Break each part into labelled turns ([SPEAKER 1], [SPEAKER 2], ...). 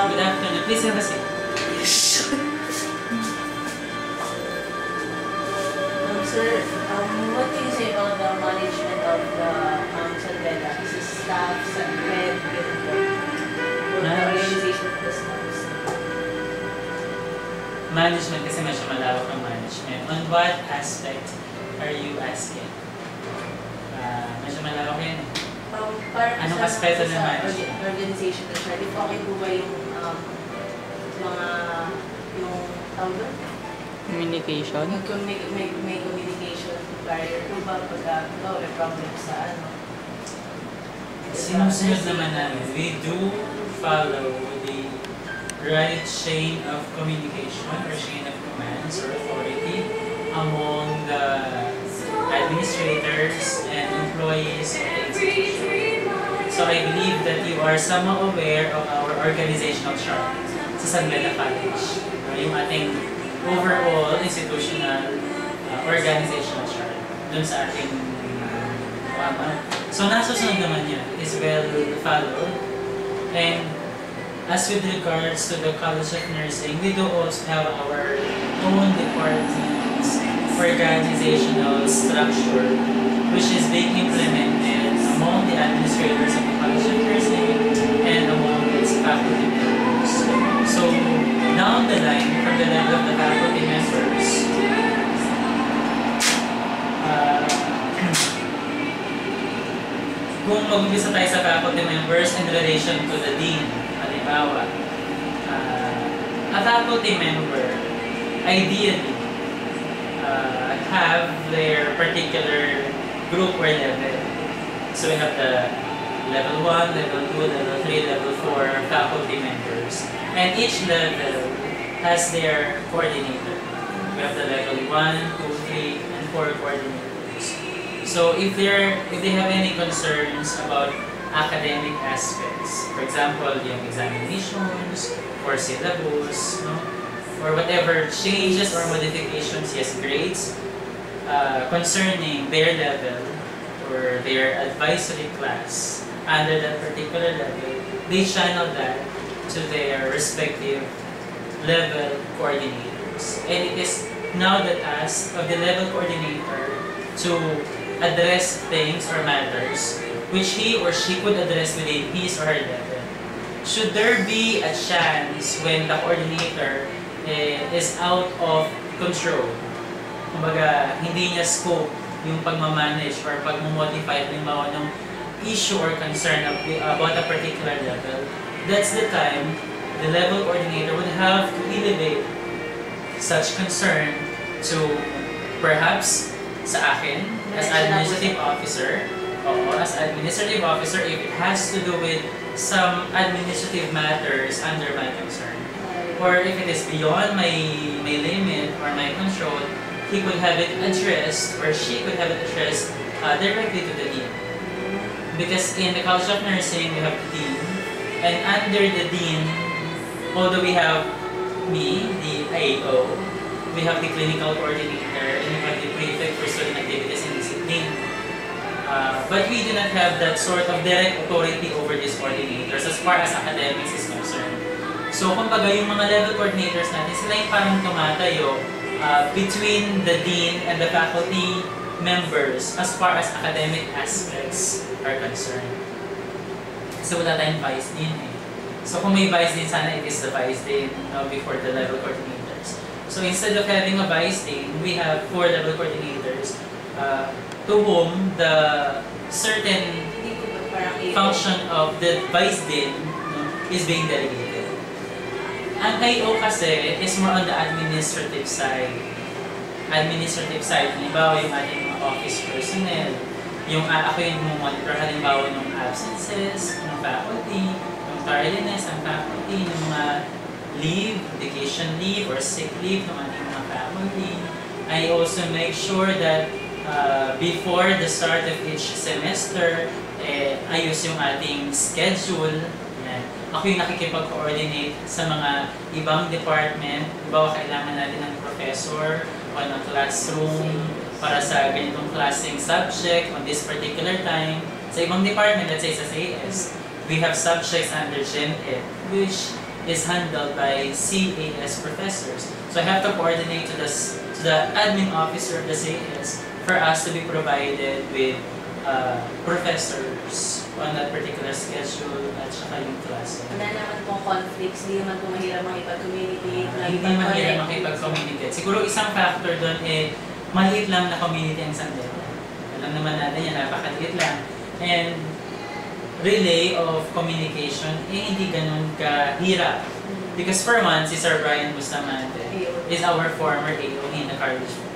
[SPEAKER 1] Good afternoon. Please have a seat.
[SPEAKER 2] Sir, what do you say about the management of the Sandela? Is it staff, head, or the organization of the staffs?
[SPEAKER 1] Management, kasi medyo malawak ang management. On what aspect are you asking? Medyo malawak yan. Anong aspeto ng management?
[SPEAKER 2] Organization na siya. If okay po ba yung mga tawag doon?
[SPEAKER 3] Communication?
[SPEAKER 2] May communication barrier po ba pag may problem sa ano?
[SPEAKER 1] Sinusunod naman namin. We do follow the right chain of communication or chain of commands or authority among the administrators and employees of the institution. So I believe that you are somewhat aware of our organizational chart sa San Beda College. Yung ating overall institutional organizational chart dun sa ating so nasusunod naman yun. It is well followed. And as with regards to the College of Nursing, we do also have our own departments, organizational structure, which is being implemented among the administrators of the College of Nursing and among its faculty members. So down the line, from the level of the faculty members, kung mag-umpisa tayo sa faculty members in relation to the dean, halimbawa, a faculty member ideally have their particular group or level. So we have the level 1, level 2, level 3, level 4 faculty members. And each level has their coordinator. We have the level 1, 2, 3, and 4 coordinators. So if they have any concerns about academic aspects, for example, yung examinations, or syllabus, no? Or whatever changes or modifications, yes, grades, concerning their level or their advisory class under that particular level, they channel that to their respective level coordinators. And it is now the task of the level coordinator to address things or matters which he or she could address within his or her level. Should there be a chance when the coordinator is out of control, kumbaga hindi niya scope yung pagmamanage or pagmamodify halimbawa ng issue or concern about a particular level, that's the time the level coordinator would have to elevate such concern to perhaps sa akin as administrative officer, or as administrative officer if it has to do with some administrative matters under my concern. Or if it is beyond my limit or my control, he could have it addressed or she could have it addressed directly to the dean. Because in the College of Nursing, we have the dean, and under the dean, although we have me, the AO, we have the clinical coordinator, and we have the prefect for student activities and discipline. But we do not have that sort of direct authority over these coordinators as far as academics is concerned. So, kumbaga yung mga level coordinators natin, sila yung parang tumatayo between the dean and the faculty members as far as academic aspects are concerned. Kasi wala tayong vice dean eh. So, kung may vice dean, sana it is the vice dean before the level coordinators. So, instead of having a vice dean, we have 4 level coordinators to whom the certain function of the vice dean is being delegated. Ang IO kasi is more on the administrative side. Administrative side, halimbawa yung ating mga office personnel, yung ako yung monitor halimbawa ng absences, ng faculty, ng tardiness, ng faculty, ng mga leave, vacation leave, or sick leave ng ating mga faculty. I also make sure that before the start of each semester, ayos yung ating schedule. Ako yung nakikipag-coordinate sa mga ibang department. Halimbawa, kailangan natin ng professor o ng classroom para sa ganitong klaseng subject on this particular time. Sa ibang department, let's say sa SAS, we have subjects under Gen Ed, which is handled by CAS professors. So I have to coordinate to the admin officer of the CAS for us to be provided with professors on that particular schedule at saka yung klase.
[SPEAKER 2] Wala naman pong conflicts, hindi naman po mahirap makipag-communicate.
[SPEAKER 1] Hindi mahirap makipag-communicate. Siguro isang factor doon maliit lang na community ang San Beda. Alam naman natin yan, napakaliit lang. And relay of communication, hindi ganun kahirap. Because for one, si Sir Brian Bustamante is our former AO in the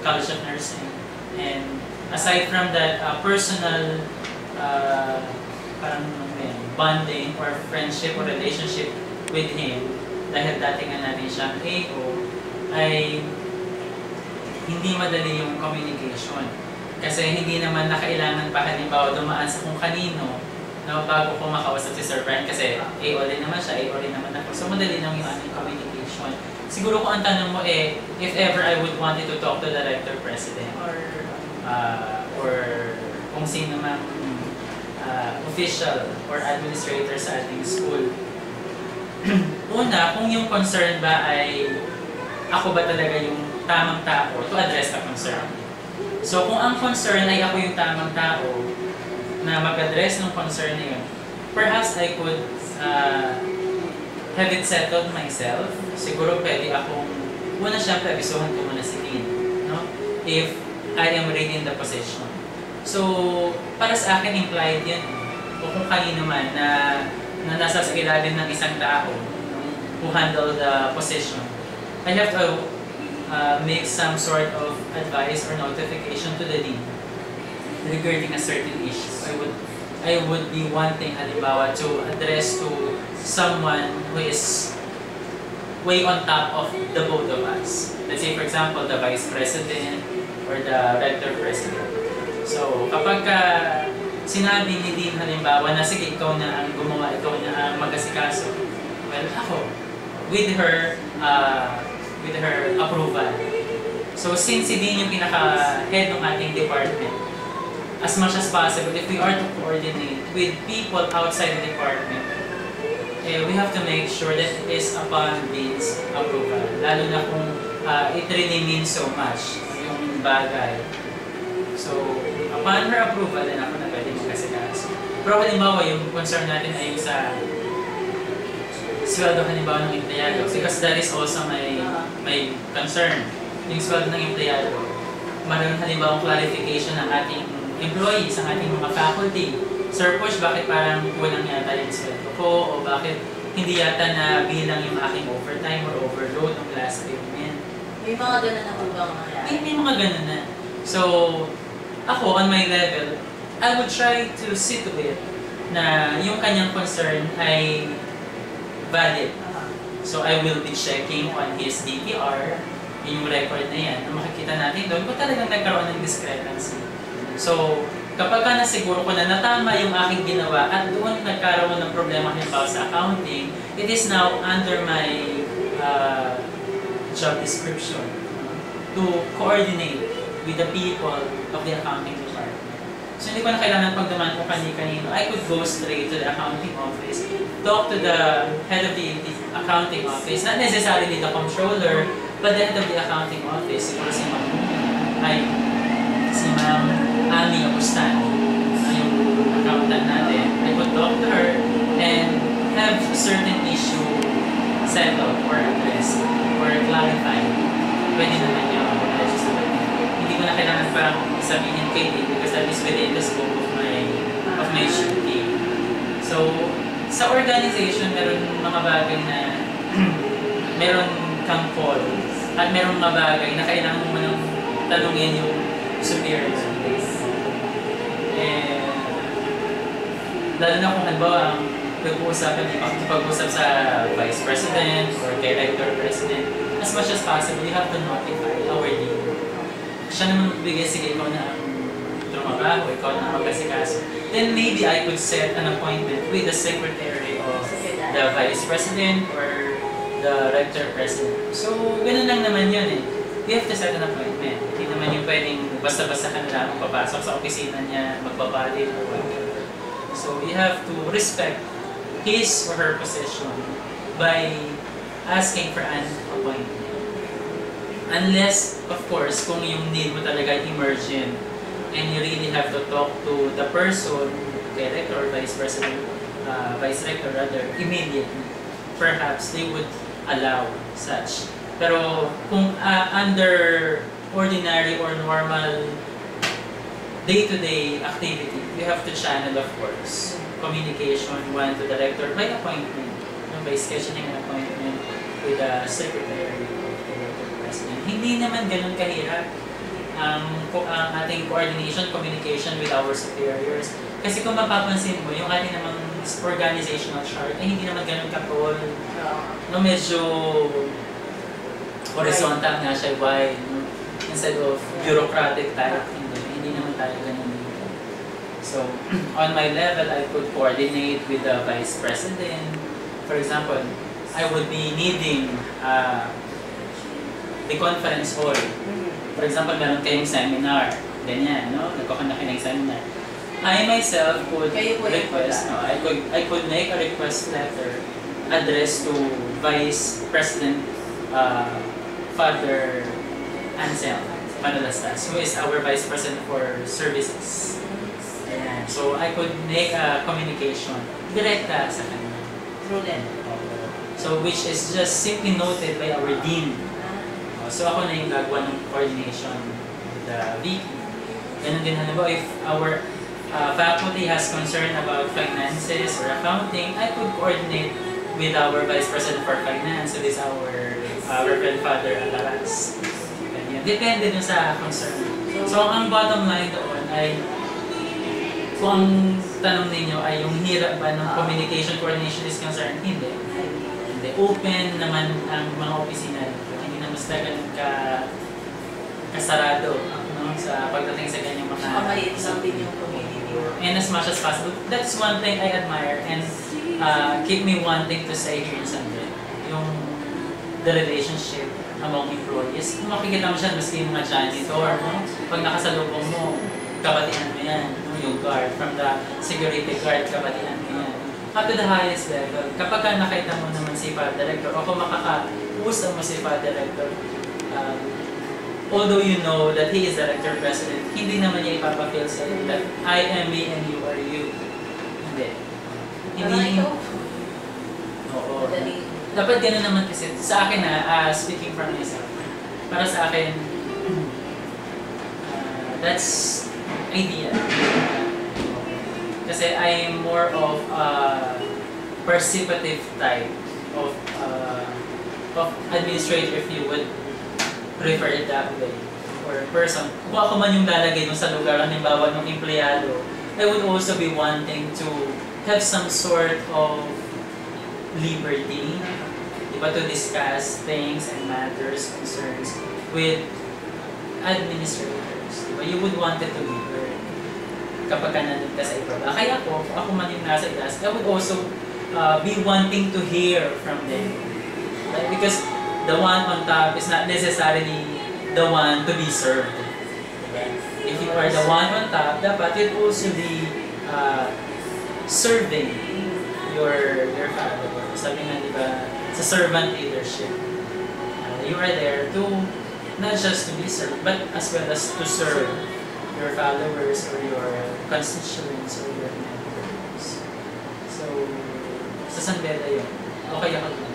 [SPEAKER 1] College of Nursing. And aside from that, personal parang bonding or friendship or relationship with him, dahil dati nga natin siyang AO, ay hindi madali yung communication. Kasi hindi naman nakailangan pa halimbawa dumaan sa kung kanino na bago ko makausap si Sir Brian kasi AO rin naman siya, AO rin naman ako. So madali lang yung aming communication. Siguro kung ang tanong mo if ever I would wanted to talk to the Rector President or kung sino mang official or administrator sa ating school. Una, kung yung concern ba ay ako ba talaga yung tamang tao to address the concern. So kung ang concern ay ako yung tamang tao na mag-address ng concern na yun, perhaps I could have it settled myself. Siguro pwede akong, una syempre, abisuhan ko muna si Dean, no? If I am really in the position. So, para sa akin, implied yan. O kung kanino man na nasa sa ilalim ng isang tao who handle the position, I have to make some sort of advice or notification to the Dean regarding a certain issue. I would be wanting, halimbawa, to address to someone who is way on top of the both of us. Let's say, for example, the Vice President or the Rector President. So, kapag sinabi ni Dean, halimbawa, na sige, ikaw na ang gumawa, ikaw na ang mag-asikaso, well, ako, with her approval. So, since si Dean yung pinaka-head ng ating department, as much as possible, if we are to coordinate with people outside the department, we have to make sure that it is upon Dean's approval. Lalo na kung it really means so much, yung bagay. So, upon her approval, then ako na pwede magkasikaso. Pero halimbawa, yung concern natin ay yung sa sweldo halimbawa ng empleyado. Because that is also my concern. Yung sweldo ng empleyado, maroon halimbawa clarification ng ating employees, ang ating mga faculty. Sir Push, bakit parang kulang yata yung sweldo ko? O bakit hindi yata na bilang yung aking overtime or overload ng class payment?
[SPEAKER 2] May mga ganun na po ba mga
[SPEAKER 1] May mga ganun na. So, ako, on my level, I would try to see to it na yung kanyang concern ay valid. So, I will be checking on his DTR, yung record na yan, na makikita natin doon kung talagang nagkaroon ng discrepancy. So, kapag nasiguro ko na natama yung aking ginawa at doon nagkaroon ng problema halimbawa sa accounting, it is now under my job description to coordinate with the people of the accounting department. So, hindi ko na kailangan pagdaman kung kanino. I could go straight to the accounting office, talk to the head of the accounting office, not necessarily the controller, but the head of the accounting office, siguro si Ma'am Ami Agustan, yung accountant natin. I could talk to her and have a certain issue settled or addressed or clarified. Pwede naman yung address sa hindi ko na kailangan parang sabihin kay Dave because that is within the scope of my duty. So, sa organization, meron mga bagay na meron kang call at meron mga bagay na kailangan mo nang tanungin yung superior. Lalo na kung halimbawa ang pag-usap sa Vice President or kay Rector President, as much as possible, you have to notify our dean. Siya naman magbigay, sige, ikaw na ang trumabaho, ikaw na magkasikaso. Then maybe I could set an appointment with the Secretary of the Vice President or the Rector President. So, ganun lang naman yun eh. We have to set an appointment. Hindi naman yung pwedeng basta-basta ka na lang papasok sa opisina niya, magbabalid or whatever. So, you have to respect his or her position by asking for an appointment. Unless, of course, kung yung need mo talaga emergent and you really have to talk to the person, director or vice president, vice rector rather, immediately, perhaps they would allow such. Pero kung under ordinary or normal day-to-day activity, you have to channel, of course, communication, one to the director by appointment, by scheduling an appointment with the secretary of the president. Hindi naman ganun kahirap ang ating coordination, communication with our superiors. Kasi kung mapapansin mo, yung ating namang organizational chart ay hindi naman ganun katol. No, medyo horizontal nga siya, wide. No? Instead of bureaucratic type, hindi naman tayo ganun. So, on my level, I could coordinate with the vice president. For example, I would be needing the conference hall. For example, meron kayong seminar, ganyan, no? Nagkakandak ng seminar. I myself could request, no? I could make a request letter addressed to Vice President Father Ansel Manalastas, who is our Vice President for Services. Ayan. So I could make a communication direkta sa kanya.
[SPEAKER 2] Through them.
[SPEAKER 1] So which is just simply noted by our dean. So ako na yung gagawa ng coordination with the VP. Ganun din halimbawa, if our faculty has concern about finances or accounting, I could coordinate with our Vice President for Finance, who is our Reverend Father Alaras. Depende dun sa concern. So ang bottom line doon ay, kung ang tanong ninyo ay yung hirap ba ng communication coordination is concerned, hindi. Open naman ang mga opisina dito. Hindi naman sila ganun kasarado, no? Sa pagdating sa ganyang mga...
[SPEAKER 2] Maliit lang din yung community.
[SPEAKER 1] And as much as possible. That's one thing I admire and keep me wanting to say here in Sunday. Yung the relationship among employees. Kung makikita mo siya, maski yung mga janitor, no? Pag nakasalubong mo, kabatihan mo yan, no? Yung guard. From the security guard, kabatihan mo yan. Up to the highest level, kapag nakita mo naman si Father Director, o kung makakausap mo si Father Director, although you know that he is Director President, hindi naman niya ipapapil sa iyo that I am me and you are you. Hindi. Hindi. Oo. Dapat gano'n naman kasi. Sa akin speaking from myself, para sa akin, that's ideal. Kasi I'm more of a percipative type of administrator, if you would prefer it that way, or person. Kung ako man yung lalagay dun sa lugar, halimbawa ng empleyado, I would also be wanting to have some sort of liberty, diba, to discuss things and matters, concerns with administrators. Diba? You would want it to be heard kapag nandun ka sa ibaba. Kaya ako man yung nasa itaas, I would also be wanting to hear from them. Right? Because the one on top is not necessarily the one to be served. Right? If you are the one on top, dapat you'd also be serving your followers. Sabi nga, diba, sa servant leadership. You are there to, not just to be served, but as well as to serve your followers or your constituents or your members. So, sa San Beda yun. Okay ako dun.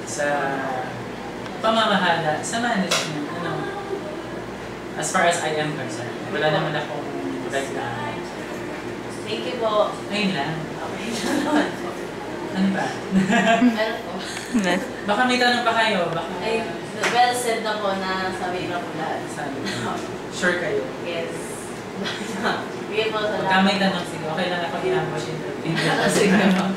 [SPEAKER 1] Sa pamamahala, sa management, as far as I am concerned, wala naman akong dagdagan.
[SPEAKER 2] Thank you po.
[SPEAKER 1] Ayun lang.
[SPEAKER 2] Okay naman po.
[SPEAKER 1] Ano ba?
[SPEAKER 2] Meron po.
[SPEAKER 1] Baka may tanong pa kayo. Baka...
[SPEAKER 2] Ay, well said na po na sabi na po lahat.
[SPEAKER 1] Sabi. Sure kayo?
[SPEAKER 2] Yes. Sige po, salamat.
[SPEAKER 1] Pagka may tanong, sige. Okay lang ako i-ambush yung
[SPEAKER 2] Sige po.